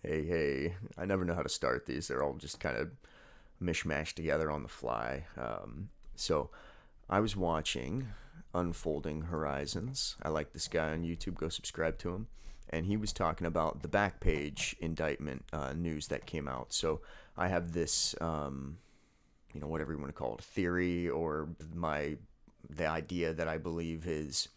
Hey, I never know how to start these. They're all just kind of mishmashed together on the fly. So I was watching Unfolding Horizons. I like this guy on YouTube. Go subscribe to him. And he was talking about the Backpage indictment news that came out. So I have this, whatever you want to call it, theory or the idea that I believe is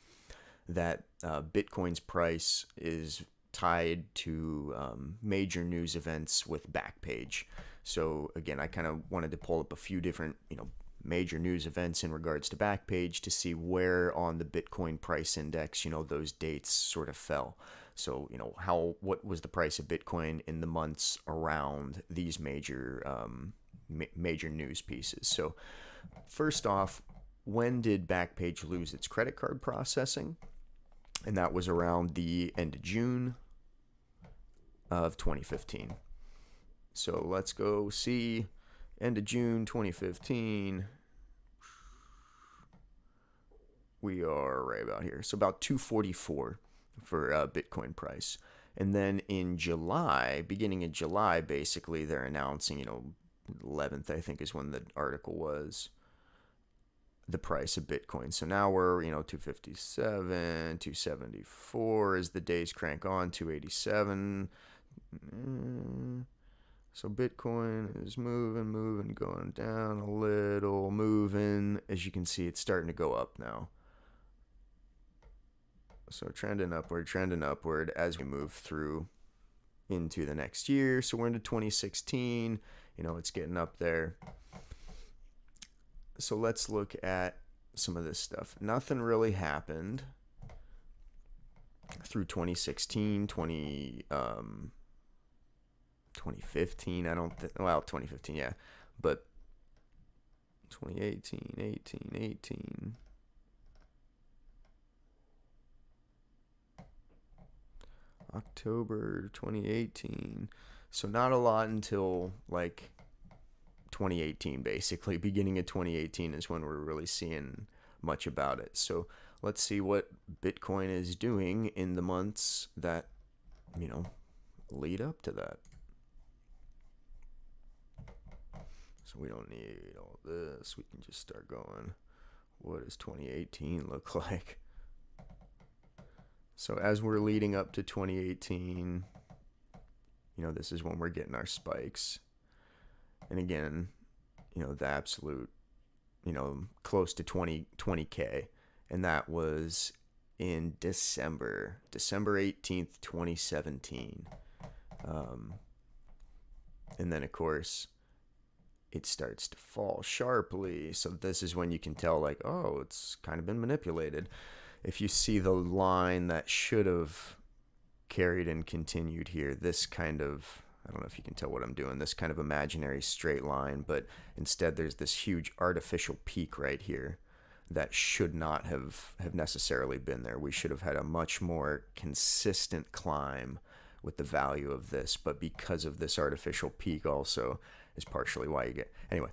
that Bitcoin's price is tied to major news events with Backpage. So again, I kind of wanted to pull up a few different, major news events in regards to Backpage to see where on the Bitcoin price index, those dates sort of fell. So, what was the price of Bitcoin in the months around these major news pieces? So, first off, when did Backpage lose its credit card processing? And that was around the end of June of 2015. So let's go see end of June 2015. We are right about here. So about 244 for Bitcoin price. And then in July, beginning of July, basically they're announcing, 11th, I think is when the article was, the price of Bitcoin. So now we're, 257, 274 as the days crank on, 287. So Bitcoin is moving, going down a little, moving. As you can see, it's starting to go up now. So trending upward as we move through into the next year. So we're into 2016. It's getting up there. So let's look at some of this stuff. Nothing really happened through 2016, 2015. I don't think, well, 2015, yeah. But 2018, 18. October 2018. So not a lot until like 2018, basically. Beginning of 2018 is when we're really seeing much about it. So let's see what Bitcoin is doing in the months that, lead up to that. So we don't need all this. We can just start going. What does 2018 look like? So as we're leading up to 2018, this is when we're getting our spikes. And again, the absolute, close to 20K. And that was in December 18th, 2017. And then, of course, it starts to fall sharply. So this is when you can tell, like, oh, it's kind of been manipulated. If you see the line that should have carried and continued here, this kind of, I don't know if you can tell what I'm doing, this kind of imaginary straight line, but instead there's this huge artificial peak right here that should not have necessarily been there. We should have had a much more consistent climb with the value of this, but because of this artificial peak also is partially why you get, anyway,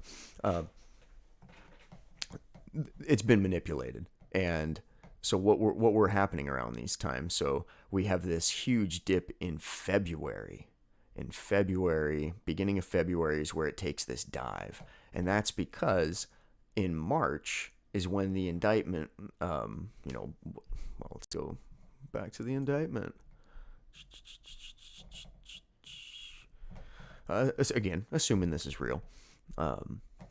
it's been manipulated. And so what we're happening around these times, so we have this huge dip in February. In February, beginning of February is where it takes this dive. And that's because in March is when the indictment, well, let's go back to the indictment. Again, assuming this is real.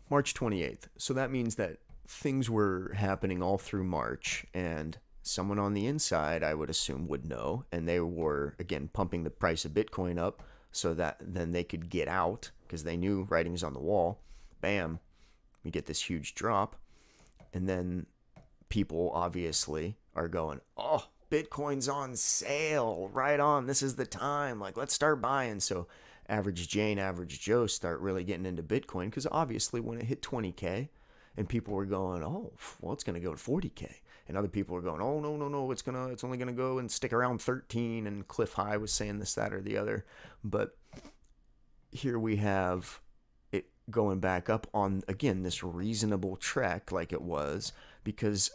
March 28th. So that means that things were happening all through March, and someone on the inside, I would assume, would know, and they were, again, pumping the price of Bitcoin up so that then they could get out because they knew writing's on the wall. Bam, we get this huge drop, and then people obviously are going, oh, Bitcoin's on sale, right on, this is the time, like, let's start buying. So average Jane, average Joe start really getting into Bitcoin because obviously when it hit 20K, and people were going, oh, well, it's going to go to 40K. And other people were going, oh, no, it's only going to go and stick around 13. And Cliff High was saying this, that, or the other. But here we have it going back up on, again, this reasonable trek like it was, because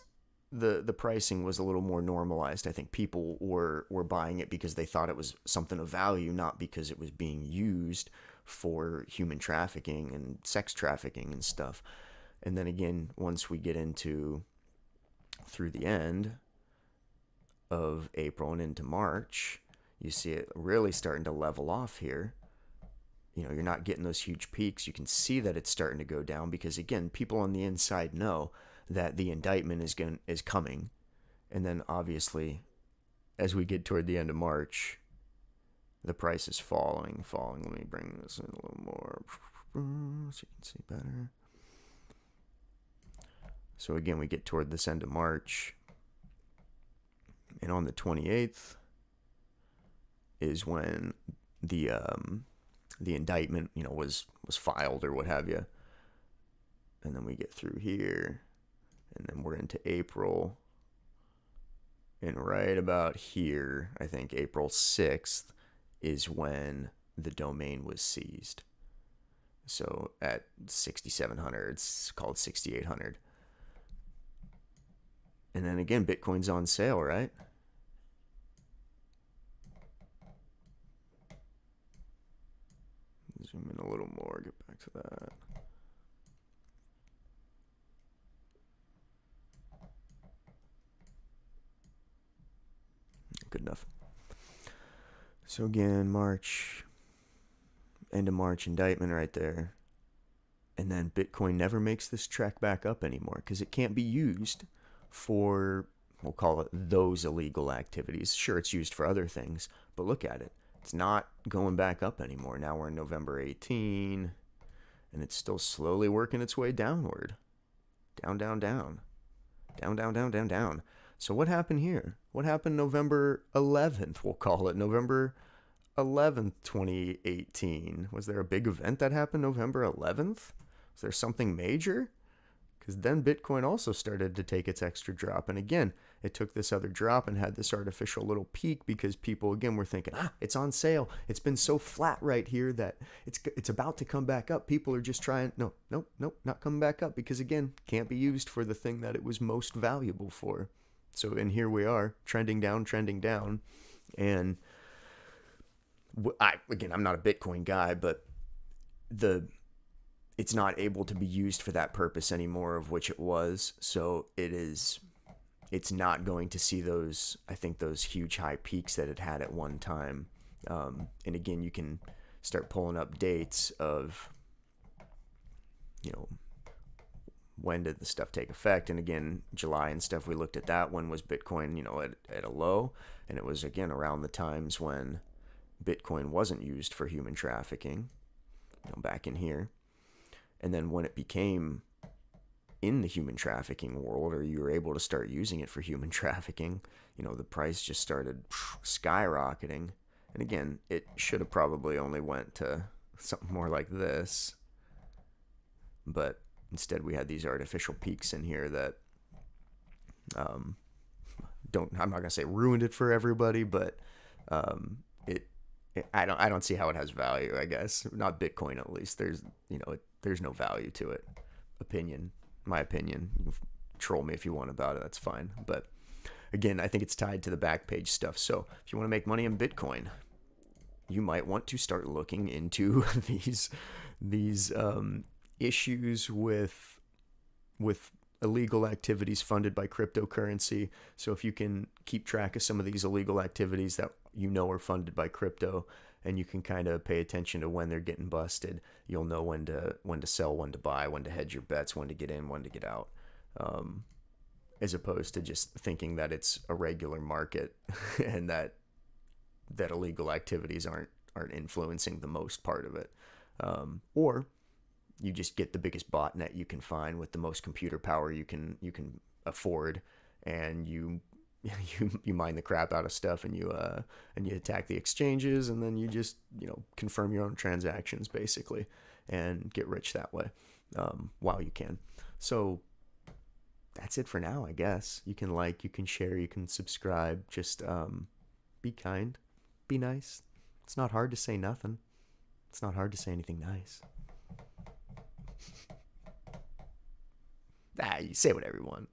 the pricing was a little more normalized. I think people were buying it because they thought it was something of value, not because it was being used for human trafficking and sex trafficking and stuff. And then again, once we get into through the end of April and into March, you see it really starting to level off here. You know, you're not getting those huge peaks. You can see that it's starting to go down because, again, people on the inside know that the indictment is coming. And then obviously, as we get toward the end of March, the price is falling. Let me bring this in a little more so you can see better. So again, we get toward this end of March, and on the 28th is when the indictment, you know, was filed or what have you. And then we get through here, and then we're into April. And right about here, I think April 6th is when the domain was seized. So at 6,700, it's called 6,800. And then again, Bitcoin's on sale, right? Zoom in a little more, get back to that. Good enough. So again, March, end of March, indictment right there. And then Bitcoin never makes this track back up anymore because it can't be used for, we'll call it, those illegal activities. Sure, it's used for other things, but look at it. It's not going back up anymore. Now we're in November 18, and it's still slowly working its way downward. Down, down, down. Down, down, down, down, down. So what happened here? What happened November 11th? We'll call it November 11th, 2018. Was there a big event that happened November 11th? Was there something major? Because then Bitcoin also started to take its extra drop. And again, it took this other drop and had this artificial little peak because people, again, were thinking, it's on sale. It's been so flat right here that it's about to come back up. People are just trying, nope, not coming back up because, again, can't be used for the thing that it was most valuable for. So, and here we are, trending down. And I'm not a Bitcoin guy, but it's not able to be used for that purpose anymore, of which it was. So it's not going to see those huge high peaks that it had at one time. And again, you can start pulling up dates of, you know, when did the stuff take effect? And again, July and stuff, we looked at that. When was Bitcoin, you know, at a low? And it was, again, around the times when Bitcoin wasn't used for human trafficking, you know, back in here. And then when it became in the human trafficking world, or you were able to start using it for human trafficking, you know, the price just started skyrocketing. And again, it should have probably only went to something more like this. But instead, we had these artificial peaks in here that I'm not gonna say ruined it for everybody, but I don't see how it has value. I guess not Bitcoin, at least. There's no value to it. My opinion. You can troll me if you want about it. That's fine. But again, I think it's tied to the Backpage stuff. So if you want to make money in Bitcoin, you might want to start looking into these issues with illegal activities funded by cryptocurrency. So if you can keep track of some of these illegal activities that you know are funded by crypto, and you can kind of pay attention to when they're getting busted, you'll know when to sell, when to buy, when to hedge your bets, when to get in, when to get out, as opposed to just thinking that it's a regular market and that illegal activities aren't influencing the most part of it, or you just get the biggest botnet you can find with the most computer power you can afford, and you mine the crap out of stuff, and you attack the exchanges, and then you just, you know, confirm your own transactions basically and get rich that way, while you can. So that's it for now, I guess. You can like, you can share, you can subscribe. Just be kind, be nice. It's not hard to say nothing. It's not hard to say anything nice. You say whatever you want.